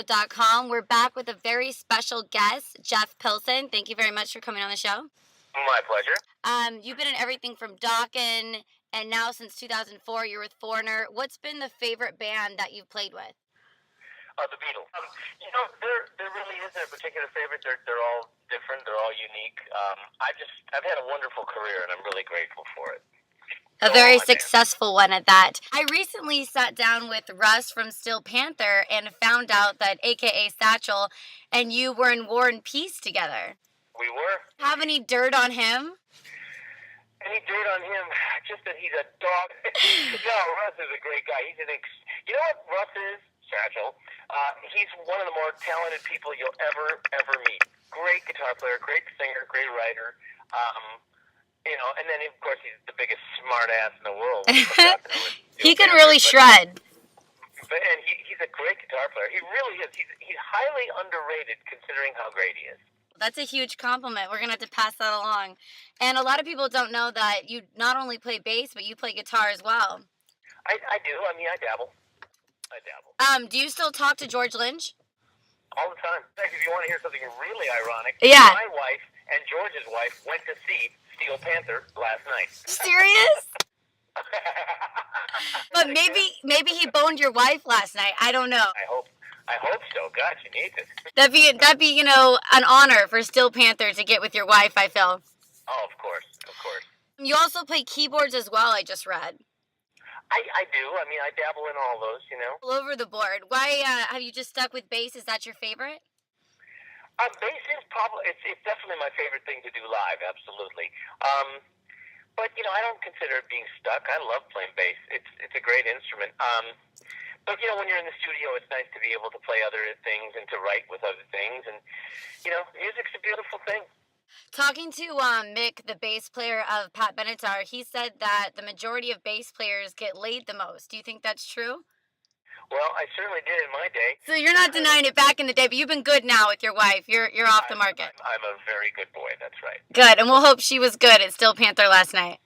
PilsonRadio.com. We're back with a very special guest, Stef Pilson. Thank you very much for coming on the show. My pleasure. You've been in everything from Dawkins, and now since 2004, you're with Foreigner. What's been the favorite band that you've played with? The Beatles. There really isn't a particular favorite. They're all different. They're all unique. I've had a wonderful career, and I'm really grateful for it. A very successful one at that. I recently sat down with Russ from Steel Panther and found out that AKA Satchel and you were in War and Peace together. We were. Have any dirt on him? Any dirt on him? Just that he's a dog. No, Russ is a great guy. You know what Russ is? Satchel. He's one of the more talented people you'll ever meet. Great guitar player, great singer, great writer. And then of course he's the biggest smart ass in the world. He can really shred. And he's a great guitar player. He really is. He's highly underrated considering how great he is. That's a huge compliment. We're going to have to pass that along. And a lot of people don't know that you not only play bass, but you play guitar as well. I do. I dabble. Do you still talk to George Lynch? All the time. In fact, if you want to hear something really ironic, yeah. My wife and George's wife went to see Steel Panther last night. Serious? But maybe he boned your wife last night. I don't know. I hope so. God, you need it. That'd be an honor for Steel Panther to get with your wife, I feel. Oh, of course. You also play keyboards as well, I just read. I do. I dabble in all those, All over the board. Why have you just stuck with bass? Is that your favorite? Bass is probably, it's definitely my favorite thing to do live, absolutely. But, I don't consider it being stuck. I love playing bass. It's a great instrument. But, when you're in the studio, it's nice to be able to play other things and to write with other things. And, music's a beautiful thing. Talking to Mick, the bass player of Pat Benatar, he said that the majority of bass players get laid the most. Do you think that's true? Well, I certainly did in my day. So you're not denying it back in the day, but you've been good now with your wife. You're off the market. I'm a very good boy, that's right. Good, and we'll hope she was good at Steel Panther last night.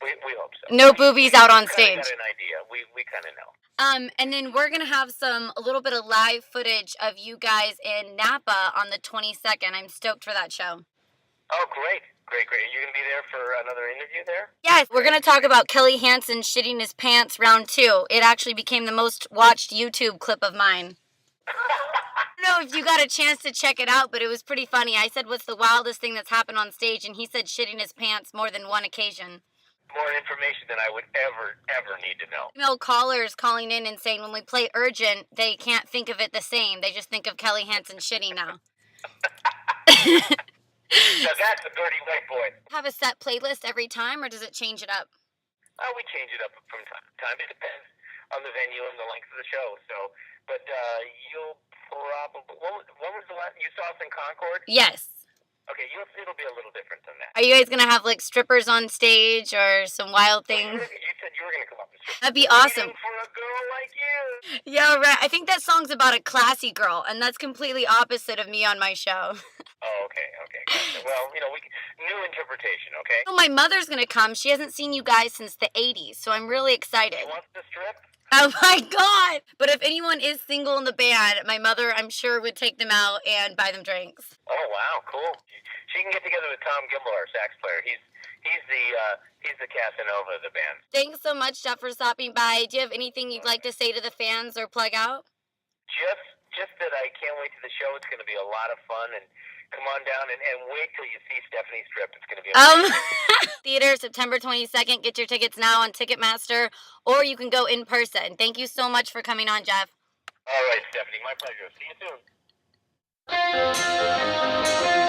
We hope so. No boobies out on stage. We got an idea. We kind of know. And then we're going to have a little bit of live footage of you guys in Napa on the 22nd. I'm stoked for that show. Oh, great. Are you going to be there for another interview there? Yes, we're going to talk about Kelly Hansen shitting his pants round 2. It actually became the most watched YouTube clip of mine. I don't know if you got a chance to check it out, but it was pretty funny. I said, what's the wildest thing that's happened on stage? And he said shitting his pants more than one occasion. More information than I would ever need to know. Email callers calling in and saying when we play Urgent, they can't think of it the same. They just think of Kelly Hansen shitting now. So that's a dirty white boy. Have a set playlist every time, or does it change it up? We change it up from time to time. It depends on the venue and the length of the show. But you'll probably... When was the last... You saw us in Concord? Yes. Okay, it'll be a little different than that. Are you guys going to have, strippers on stage or some wild things? You said you were going to come up and strip. That'd be awesome. For a girl like you. Yeah, right. I think that song's about a classy girl, and that's completely opposite of me on my show. Oh, okay. Gotcha. Well, new interpretation, okay? So my mother's going to come. She hasn't seen you guys since the 80s, so I'm really excited. She wants to strip? Oh, my God. But if anyone is single in the band, my mother, I'm sure, would take them out and buy them drinks. Oh, wow. Cool. She can get together with Tom Gimble, our sax player. He's the Casanova of the band. Thanks so much, Jeff, for stopping by. Do you have anything you'd like to say to the fans or plug out? Just that I can't wait to the show. It's going to be a lot of fun, and come on down and wait till you see Stephanie's strip. It's going to be amazing. Theater, September 22nd. Get your tickets now on Ticketmaster, or you can go in person. Thank you so much for coming on, Jeff. All right, Stephanie. My pleasure. See you soon.